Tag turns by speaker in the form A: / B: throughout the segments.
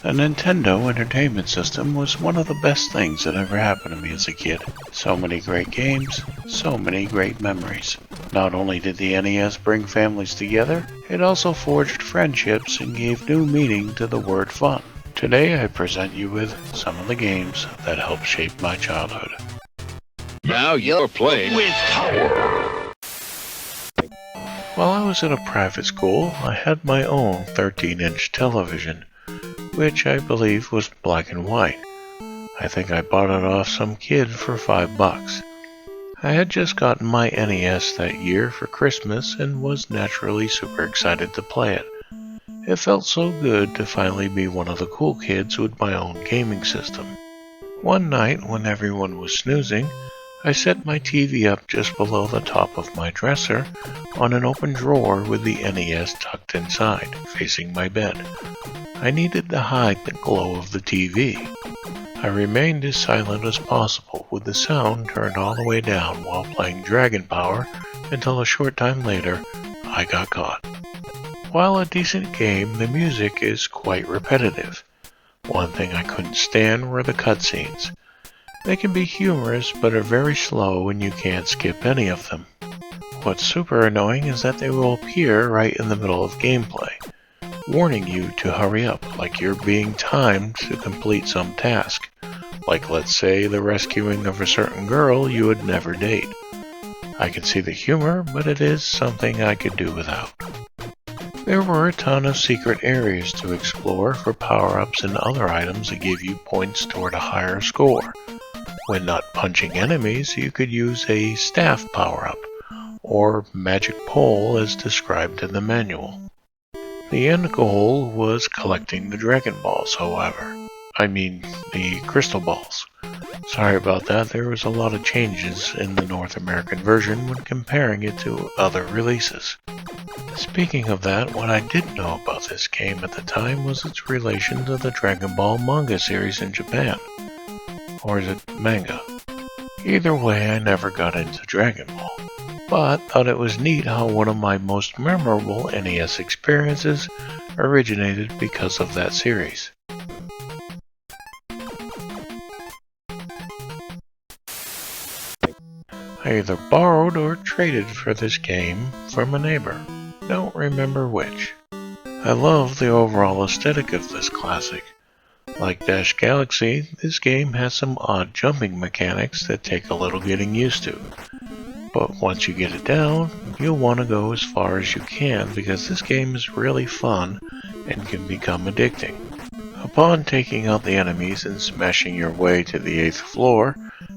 A: The Nintendo Entertainment System was one of the best things that ever happened to me as a kid. So many great games, so many great memories. Not only did the NES bring families together, it also forged friendships and gave new meaning to the word fun. Today I present you with some of the games that helped shape my childhood.
B: Now you're playing with Tower.
A: While I was in a private school, I had my own 13-inch television, which I believe was black and white. I think I bought it off some kid for $5. I had just gotten my NES that year for Christmas and was naturally super excited to play it. It felt so good to finally be one of the cool kids with my own gaming system. One night, when everyone was snoozing, I set my TV up just below the top of my dresser on an open drawer with the NES tucked inside, facing my bed. I needed to hide the glow of the TV. I remained as silent as possible with the sound turned all the way down while playing Dragon Power until a short time later I got caught. While a decent game, the music is quite repetitive. One thing I couldn't stand were the cutscenes. They can be humorous but are very slow and you can't skip any of them. What's super annoying is that they will appear right in the middle of gameplay, warning you to hurry up like you're being timed to complete some task, like let's say the rescuing of a certain girl you would never date. I can see the humor, but it is something I could do without. There were a ton of secret areas to explore for power-ups and other items that give you points toward a higher score. When not punching enemies, you could use a staff power-up, or magic pole as described in the manual. The end goal was collecting the Dragon Balls, however. I mean, the Crystal Balls. Sorry about that, there was a lot of changes in the North American version when comparing it to other releases. Speaking of that, what I didn't know about this game at the time was its relation to the Dragon Ball manga series in Japan. Or is it manga? Either way, I never got into Dragon Ball, but thought it was neat how one of my most memorable NES experiences originated because of that series. I either borrowed or traded for this game from a neighbor. Don't remember which. I love the overall aesthetic of this classic. Like Dash Galaxy, this game has some odd jumping mechanics that take a little getting used to. But once you get it down, you'll want to go as far as you can because this game is really fun and can become addicting. Upon taking out the enemies and smashing your way to the 8th floor,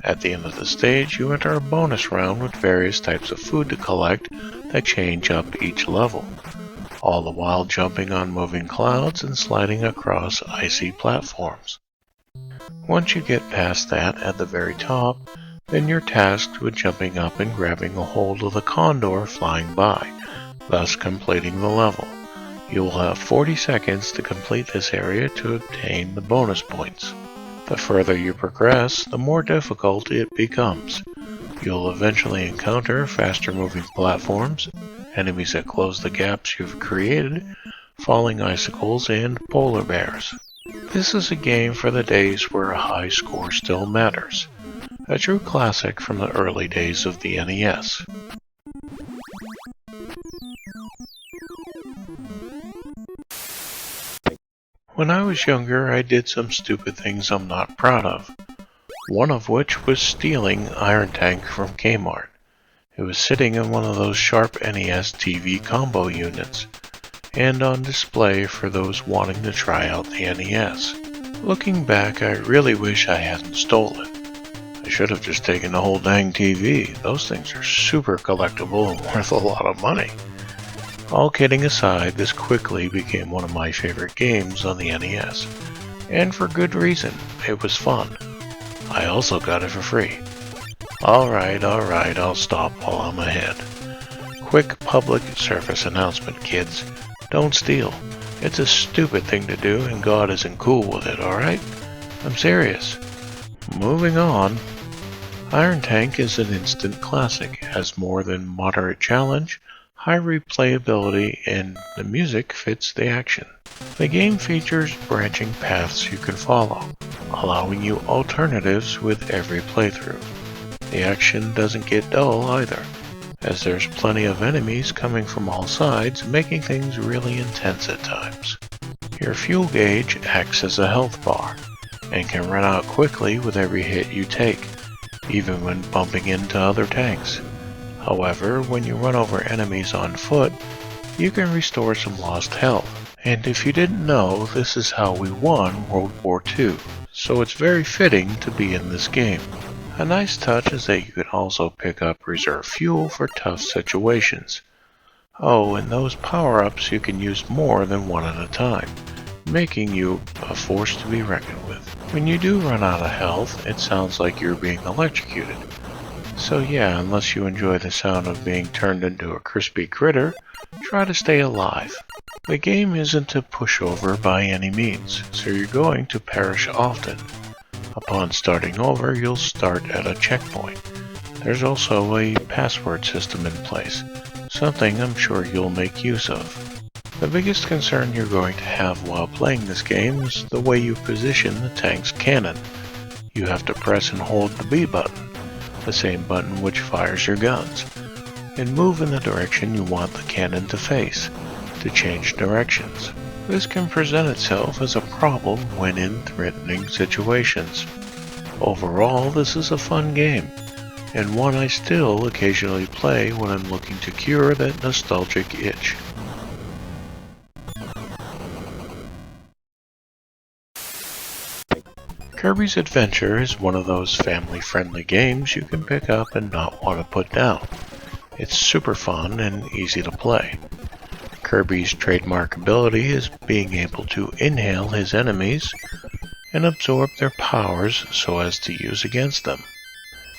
A: at the end of the stage you enter a bonus round with various types of food to collect that change up each level, all the while jumping on moving clouds and sliding across icy platforms. Once you get past that at the very top, then you're tasked with jumping up and grabbing a hold of the condor flying by, thus completing the level. You will have 40 seconds to complete this area to obtain the bonus points. The further you progress, the more difficult it becomes. You'll eventually encounter faster moving platforms, enemies that close the gaps you've created, falling icicles, and polar bears. This is a game for the days where a high score still matters. A true classic from the early days of the NES. When I was younger, I did some stupid things I'm not proud of. One of which was stealing Iron Tank from Kmart. It was sitting in one of those sharp NES TV combo units, and on display for those wanting to try out the NES. Looking back, I really wish I hadn't stolen it. I should have just taken the whole dang TV. Those things are super collectible and worth a lot of money. All kidding aside, this quickly became one of my favorite games on the NES. And for good reason, it was fun. I also got it for free. Alright, I'll stop while I'm ahead. Quick public service announcement, kids. Don't steal. It's a stupid thing to do and God isn't cool with it, alright? I'm serious. Moving on. Iron Tank is an instant classic, has more than moderate challenge, high replayability, and the music fits the action. The game features branching paths you can follow, allowing you alternatives with every playthrough. The action doesn't get dull either, as there's plenty of enemies coming from all sides, making things really intense at times. Your fuel gauge acts as a health bar, and can run out quickly with every hit you take, even when bumping into other tanks. However, when you run over enemies on foot, you can restore some lost health. And if you didn't know, this is how we won World War II, so it's very fitting to be in this game. A nice touch is that you can also pick up reserve fuel for tough situations. Oh, and those power-ups you can use more than one at a time, making you a force to be reckoned with. When you do run out of health, it sounds like you're being electrocuted. So yeah, unless you enjoy the sound of being turned into a crispy critter, try to stay alive. The game isn't a pushover by any means, so you're going to perish often. Upon starting over, you'll start at a checkpoint. There's also a password system in place, something I'm sure you'll make use of. The biggest concern you're going to have while playing this game is the way you position the tank's cannon. You have to press and hold the B button, the same button which fires your guns, and move in the direction you want the cannon to face, to change directions. This can present itself as a problem when in threatening situations. Overall, this is a fun game, and one I still occasionally play when I'm looking to cure that nostalgic itch. Kirby's Adventure is one of those family-friendly games you can pick up and not want to put down. It's super fun and easy to play. Kirby's trademark ability is being able to inhale his enemies and absorb their powers so as to use against them.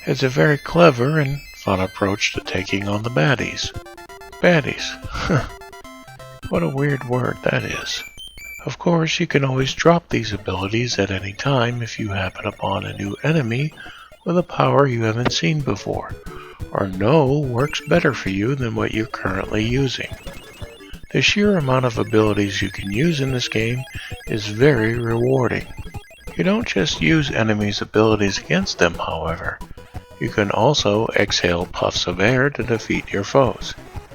A: It's a very clever and fun approach to taking on the baddies. Baddies? What a weird word that is. Of course, you can always drop these abilities at any time if you happen upon a new enemy with a power you haven't seen before, or know works better for you than what you're currently using. The sheer amount of abilities you can use in this game is very rewarding. You don't just use enemies' abilities against them, however. You can also exhale puffs of air to defeat your foes.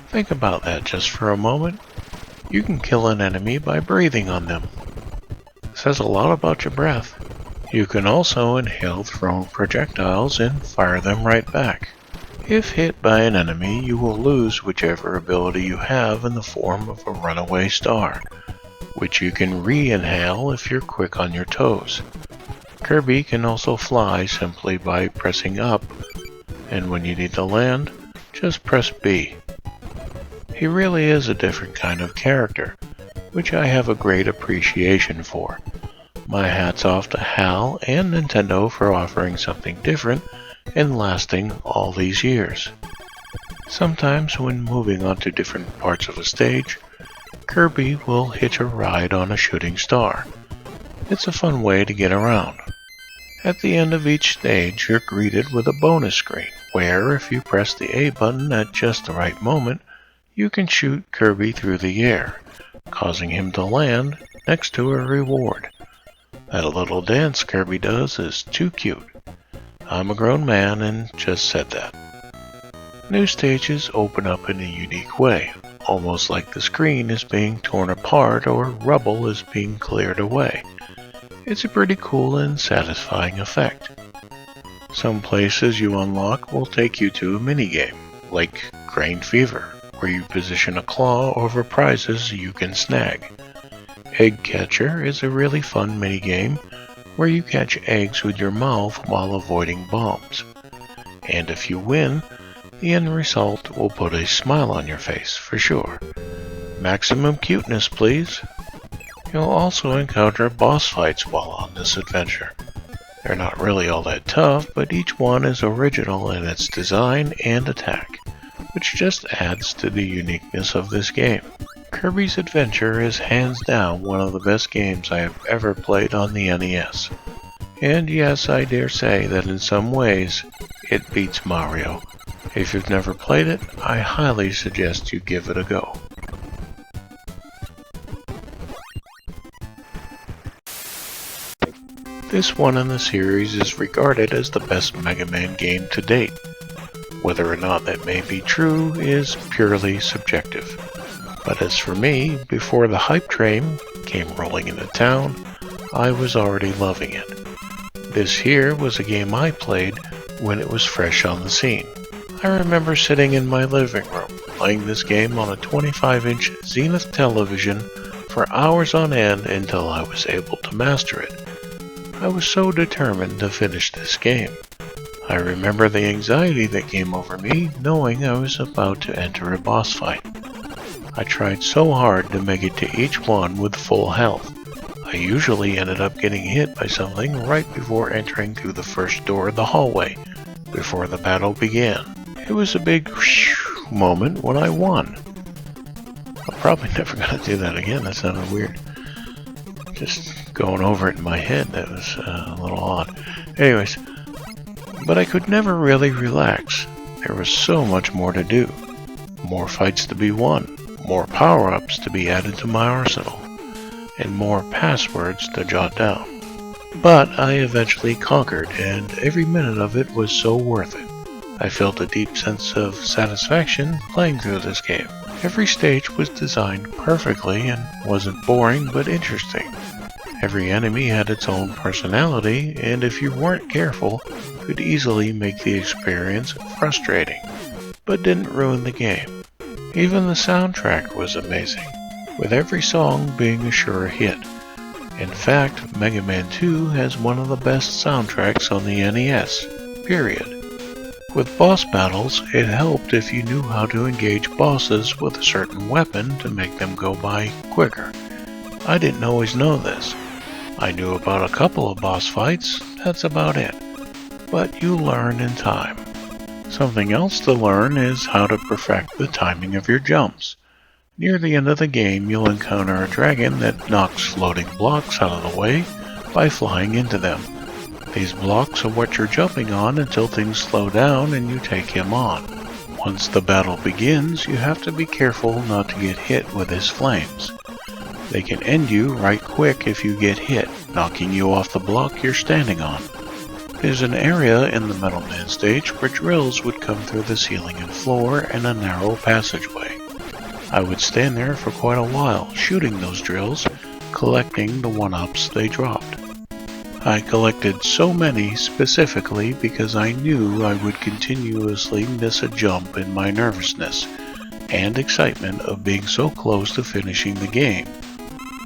A: Think about that just for a moment. You can kill an enemy by breathing on them. It says a lot about your breath. You can also inhale thrown projectiles and fire them right back. If hit by an enemy, you will lose whichever ability you have in the form of a runaway star, which you can re-inhale if you're quick on your toes. Kirby can also fly simply by pressing up, and when you need to land, just press B. He really is a different kind of character, which I have a great appreciation for. My hat's off to HAL and Nintendo for offering something different and lasting all these years. Sometimes when moving onto different parts of a stage, Kirby will hitch a ride on a shooting star. It's a fun way to get around. At the end of each stage, you're greeted with a bonus screen, where if you press the A button at just the right moment, you can shoot Kirby through the air, causing him to land next to a reward. That little dance Kirby does is too cute. I'm a grown man and just said that. New stages open up in a unique way, almost like the screen is being torn apart or rubble is being cleared away. It's a pretty cool and satisfying effect. Some places you unlock will take you to a minigame, like Grain Fever, where you position a claw over prizes you can snag. Egg Catcher is a really fun minigame where you catch eggs with your mouth while avoiding bombs. And if you win, the end result will put a smile on your face for sure. Maximum cuteness, please. You'll also encounter boss fights while on this adventure. They're not really all that tough, but each one is original in its design and attack, which just adds to the uniqueness of this game. Kirby's Adventure is hands down one of the best games I have ever played on the NES. And yes, I dare say that in some ways, it beats Mario. If you've never played it, I highly suggest you give it a go. This one in the series is regarded as the best Mega Man game to date. Whether or not that may be true is purely subjective. But as for me, before the hype train came rolling into town, I was already loving it. This here was a game I played when it was fresh on the scene. I remember sitting in my living room, playing this game on a 25-inch Zenith television for hours on end until I was able to master it. I was so determined to finish this game. I remember the anxiety that came over me knowing I was about to enter a boss fight. I tried so hard to make it to each one with full health. I usually ended up getting hit by something right before entering through the first door of the hallway, before the battle began. It was a big moment when I won. I'm probably never going to do that again, that sounded weird. Just going over it in my head, that was a little odd. Anyways, but I could never really relax. There was so much more to do. More fights to be won, more power-ups to be added to my arsenal, and more passwords to jot down. But I eventually conquered, and every minute of it was so worth it. I felt a deep sense of satisfaction playing through this game. Every stage was designed perfectly and wasn't boring but interesting. Every enemy had its own personality, and if you weren't careful, could easily make the experience frustrating, but didn't ruin the game. Even the soundtrack was amazing, with every song being a sure hit. In fact, Mega Man 2 has one of the best soundtracks on the NES, period. With boss battles, it helped if you knew how to engage bosses with a certain weapon to make them go by quicker. I didn't always know this. I knew about a couple of boss fights, that's about it. But you learn in time. Something else to learn is how to perfect the timing of your jumps. Near the end of the game, you'll encounter a dragon that knocks floating blocks out of the way by flying into them. These blocks are what you're jumping on until things slow down and you take him on. Once the battle begins, you have to be careful not to get hit with his flames. They can end you right quick if you get hit, knocking you off the block you're standing on. There's an area in the Metal Man stage where drills would come through the ceiling and floor in a narrow passageway. I would stand there for quite a while, shooting those drills, collecting the one-ups they dropped. I collected so many specifically because I knew I would continuously miss a jump in my nervousness and excitement of being so close to finishing the game,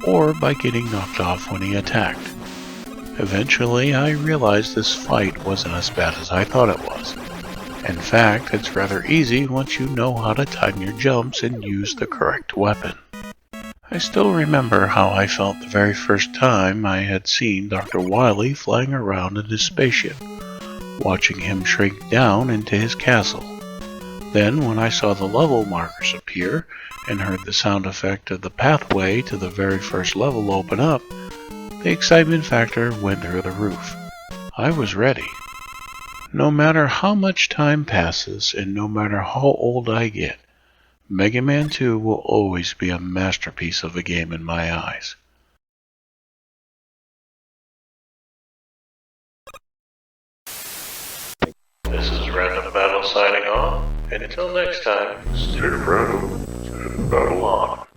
A: or by getting knocked off when he attacked. Eventually, I realized this fight wasn't as bad as I thought it was. In fact, it's rather easy once you know how to time your jumps and use the correct weapon. I still remember how I felt the very first time I had seen Dr. Wily flying around in his spaceship, watching him shrink down into his castle. Then, when I saw the level markers appear and heard the sound effect of the pathway to the very first level open up, the excitement factor went through the roof. I was ready. No matter how much time passes and no matter how old I get, Mega Man 2 will always be a masterpiece of a game in my eyes. This is Random Battle signing off, and until next time, stay random and battle on.